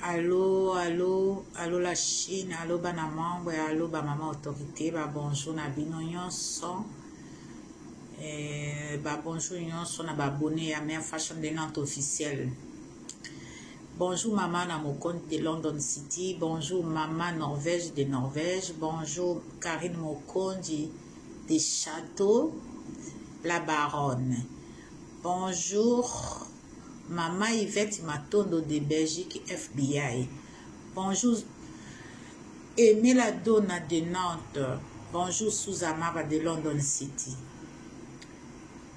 Allô, allô, allô la Chine, allô bana membre, allô ba maman autorité, ba bonjour na bino nyonso. Ba bonjour nyonso na ba abonné à Mère Fashion de Nantes officielle. Bonjour maman na mon compte de London City, bonjour maman Norvège de Norvège, bonjour Karine Mokondi de Château, la Baronne. Bonjour Maman Yvette Matondo de Belgique FBI. Bonjour Emela Donna de Nantes. Bonjour Suzamara de London City.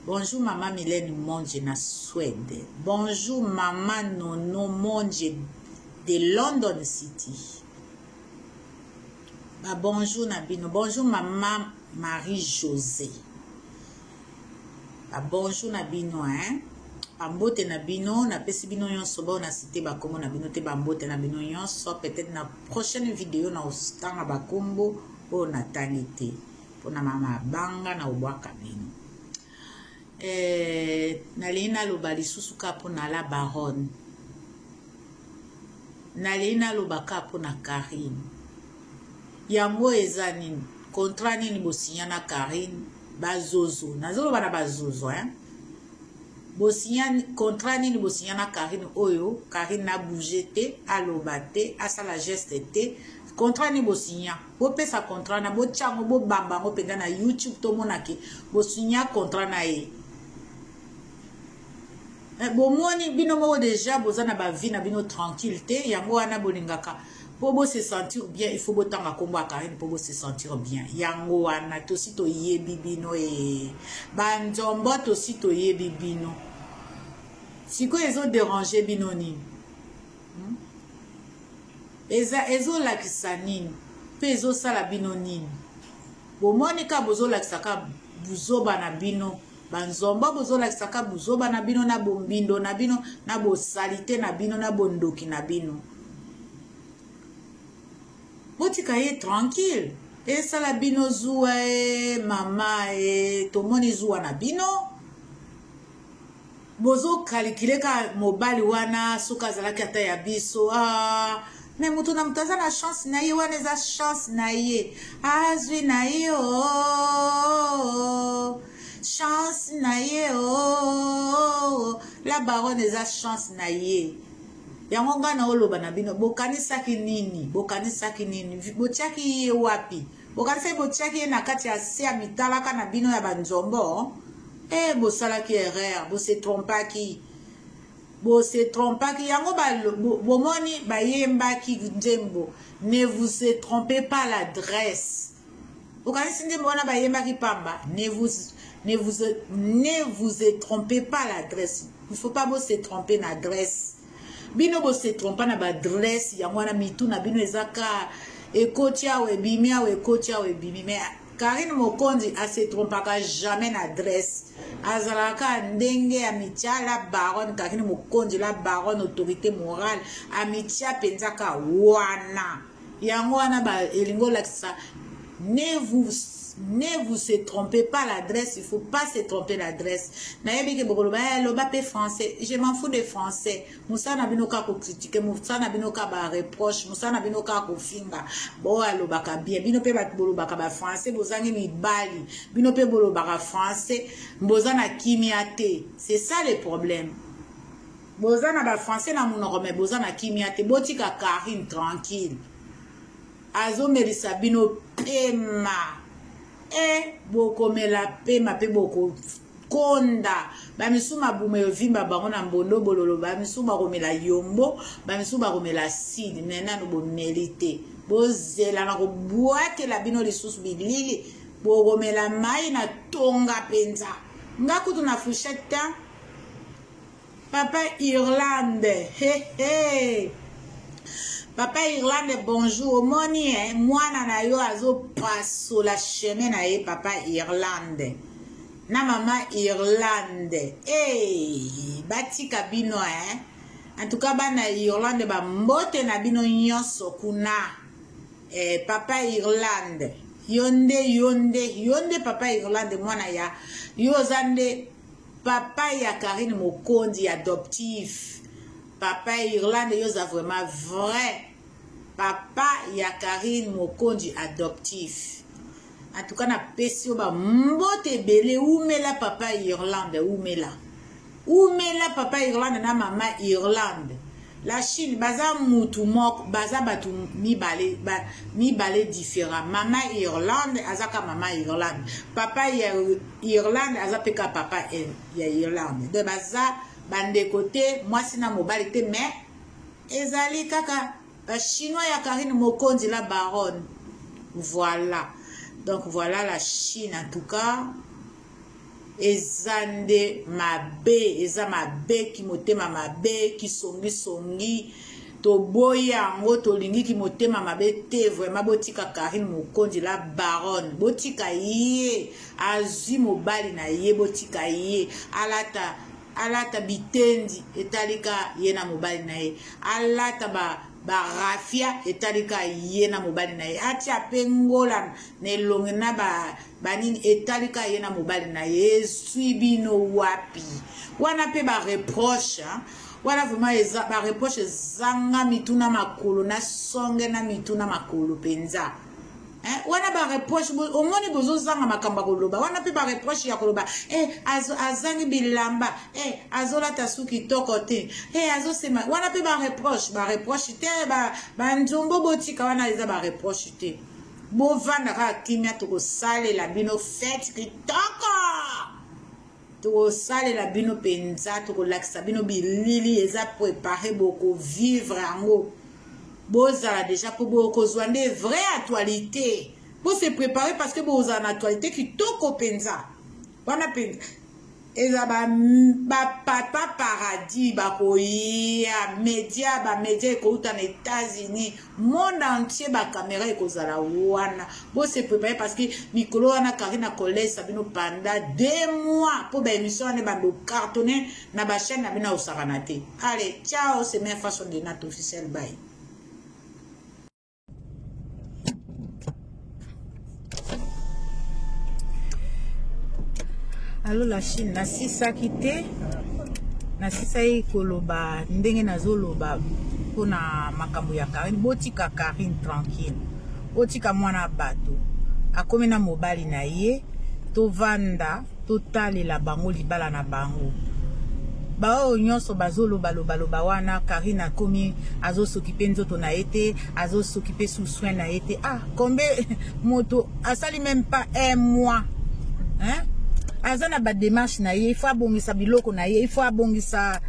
Bonjour Maman Mylène Monge na Suède. Bonjour Maman Nono Monge de London City. Bonjour Nabino. Bonjour Maman Marie-Josée. Bonjour Nabino, hein? Bambote na bino, na pesi bino nyonso ba na cité ba kombo na bino te bambote na bino nyonso, peut-être na prochaine vidéo na ostanga ba kombo o na tanité pour na mama banga na obwaka bino. Na lina lo bali susuka pour na la Baronne. Na lina lo baka pour na Karine. Yango ezani contrat nini bosinya na Karine bazozo. Nazolo bana bazozo, hein? Bosinya contrat nini bosinya na Karine oyo, Karine na bougé te, aloba te, asala geste te, contrat ni bosinya. Bo pesa contrat na bo chango bo bamba ngo penga na YouTube to monake, bosinya contrat na e. Bo moni bino mo déjà bozana ba vie na bino tranquille te, yango wana bolingaka. Pour se sentir bien, il faut botanga komba Karine pour se sentir bien. Yango wana tosi to yebi bino e. Banzombo tosi to yebi bino. Si quoi ils ont dérangé binoni. Ezo lakisa nini. Pe ezo sala binoni. Bo monika bozo lakisaka buzoba na bino. Banzombo bozo lakisaka buzoba na bino na bombindo na bino na bo salite na bino na bondoki na bino. Botika ye tranquille. E sala bino zuwa mama tomoni zuwa na bino. Bozo kalikile ka mobali wana suka zalaki ata ya biso. Mais mutu na mutaza na chance na ye wana eza chance na ye. Azwi na ye chance na ye La Baronne eza chance na ye. Yango nga na oloba na bino bokanisaki nini botiaki ye wapi bokanisaki botiaki ye na kati ya se ya mitalaka na bino ya banzombo bosalaki erreur bose trompaki yango bomoni bayembaki nzembo ne vous trompez pas l'adresse bokanisi nzembo wana bayembaki pamba ne vous trompez pas l'adresse il faut pas bose tromper na adresse bino bo se trompa na ba dress yango na mitu na bino ezaka ekotia we bimi awe ekotia we bimi mais Karine Mokondi a se trompaka jamais na dress azalaka ndenge ya mitia la Baronne Karine Mokondi la Baronne autorité morale amitia penzaka wana yango wana ba elingo lakisa ne vous se trompez pas l'adresse, il faut pas se tromper l'adresse. Nayebi ke bokoloba loba pe français, je m'en fous de français. Musa na binoka ko critiquer, musa na binoka ba reproche, musa na binoka ko finga. Bo aloba ka bien, bino pe ba boloba ka ba français, bozangi mibali. Bino pe boloba ka français, bozana kimiate. C'est ça le problème. Bozana ba français na munoko mais bozana kimiate, botika Karine tranquille. Azo melisa bino pema. Boko mela pema pe boko konda bamisuma bume vimba bango na mbondo bololo bamisuma komela yombo bamisuma komela sidi nena no bo mérité bozela na ko boite la bino lisusu bilili boko mela mai na tonga penza ngakutu na fushette papa Irlande Papa Irlande, bonjour. Moni, mwana na yo azo passo la chemin na ye papa Irlande. Na mama Irlande. Batika bino, En tout cas, bana Irlande, ba mbote na bino nyonso kuna. Papa Irlande. Yonde papa Irlande, mwana ya. Yo zande papa ya Karine Mokondi adoptif. papa Irlande yoza vraiment vrai papa ya Karine Mokonzi adoptif. En tout cas na pesi ba mbote belé oumela papa Irlande oumela papa Irlande na mama Irlande. La Chine baza mutu moko baza batu mibale différent. Mama Irlande azaka mama Irlande. Papa ya Irlande azapeka papa ya Irlande. De baza bande côté moi sina mobali te mais ezali kaka ba chinois ya Karine Mokonzi la baronne. Voilà. Donc voilà la Chine en tout cas. Ezande mabe, eza mabe ki motema mabe ki songi to boya ngo to lingi ki motema mabe te vraiment botika Karine Mokonzi la baronne botika ye azwi mobali na ye botika ye alata bitendi etalika ye na mobali na ye alata barafia etalika ye na mobali na ye atia pengola ne longena banini etalika ye na mobali na ye suibino wapi wana pe ba reproche wana vraiment ba reproche zanga mituna makolo na songe na mituna makolo penza wana ba reproche omoni bozo zanga makamba koloba wana pe ba reproche ya koloba azangi bilamba azola tasuki tokote azo sema wana pe ba reproche te ba nzombo botika wana eza ba reproche te bovanda ka kimia toko sale la bino fête kitoko toko sale la bino penza toko laksa bino bilili eza préparé boko vivre ango bozala déjà pour bozwa des vraies actualités pour se préparer parce que bozala na actualité qui toko penza wana penza eza ba papa paradis ba koya média ekouta na États-Unis monde entier ba caméra ekozala wana bo se préparer parce que mikolo wana Karine Collège sabino pendant 2 mois pour ba émission ne bando cartonner na ba chaîne na bina osakana te. Allez, ciao, c'est ma façon de notre officiel bye. Allo la Chine na sisa kite na sisa koloba ndenge nazoloba pona makambo ya Karine botika Karine tranquille botika mwana bato akomi na mobali na ye tovanda totalela bango libala na bango bao nyonso bazoloba loba wana Karine akomi azosokipe nzoto na ete azosokipe sous soin na ete kombe moto asali même pas 1 mois azana ba démarche na ye il faut abongisa biloko na ye il faut abongisa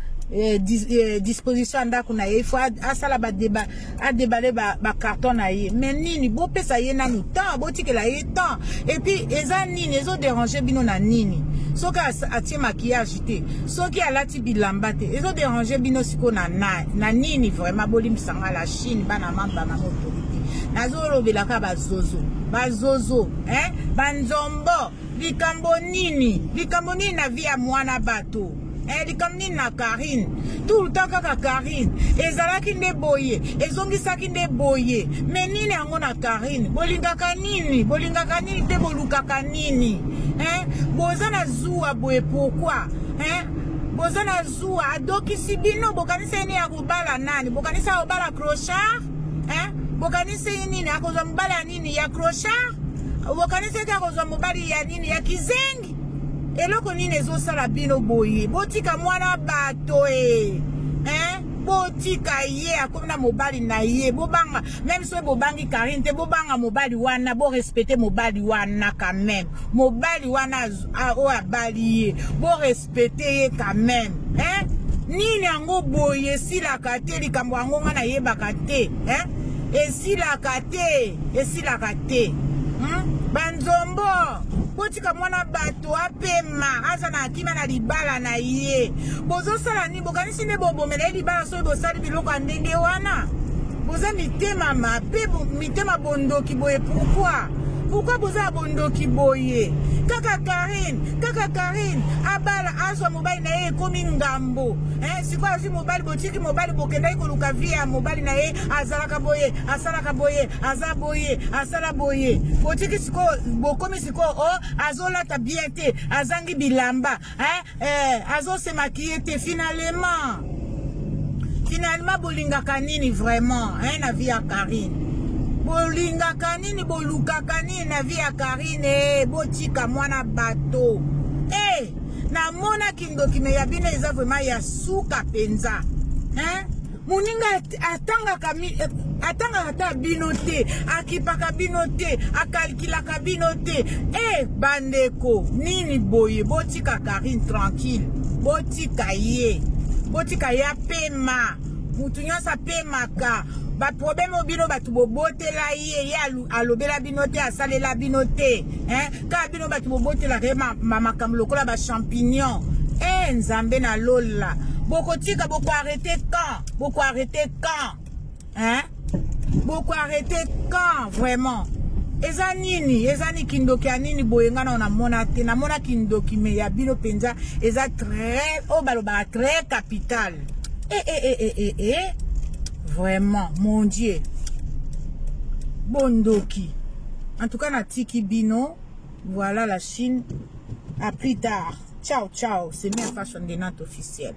disposition ndako na ye il faut asala ba débat a déballer ba carton na ye mais nini bo pesa ye na nous temps botikela ye temps et puis eza nini ezo déranger bino na nini soki atie maquillage te soki alati bilamba te ezo déranger bino siko na nini vraiment bolimisanga la Chine bana mamba na autorité nazolobelaka bazozo banzombo likambo nini na via mwana bato likambo nini na Karine tout le temps kaka Karine ezalaki nde boye ezongisaki nde boye mais nini yango na Karine bolingaka nini te bolukaka nini boza na zuwa boye pourquoi boza na zuwa adokisi bino bokanisa ene ya kobala nani bokanisa obala crochard bokanisa nini akozwa mobala nini ya crochard bokanisa ka kozwa mobali ya nini ya kizengi eloko nini ezosala bino boye botika mwana bato botika ye akomi na mobali na ye bobanga même so bobangi Karine te bobanga mobali wana bo respecter mobali wana quand même mobali wana o abali ye bo respecter ye quand même nini yango boye silaka te likambo yango nga na yebaka te esilaka te banzombo botika mwana bato apema aza na akima na libala na ye bozosala ni bokanisi nde bobomela ye libala soki bosali biloko ya ndenge wana boza mitema mabe mitema bondoki boye pourquoi boza bondoki boye kaka Karine abala azwa mobali na ye ekomi ngambo sikoyo azwi mobali botiki mobali bokendaki koluka vie ya mobali na ye azalaka boye asalaka boye aza boye asala boye botiki sikoyo bokomi sikoyo azolata bien te azangi bilamba azosemakiye te finalement finalement bolingaka nini vraiment hein na vie ya Karine bolingaka nini bolukaka nini na vie ya Karine botika mwana bato na mona kindokime ya bino eza vraiment ya suka penza hein muninga atanga ata bino te akipaka bino te akalkilaka bino te bandeko nini boye botika Karine tranquille botika ye pema mutu nyonso apemaka baproblème bino bato bobotela ye alobela bino te asalela bino te kaka bino bato bobotela makambo lokola bachampignon nzambe na lola bokotika boko arrêter quand vraiment eza ni kindoki ya nini boyenga na mona te na mona kindoki me ya bino penza eza très balobaka très capital vraiment mon Dieu bondoki en tout cas na tiki bino voilà la Chine à plus tard ciao c'est Mia Fashion de Nantes officiel.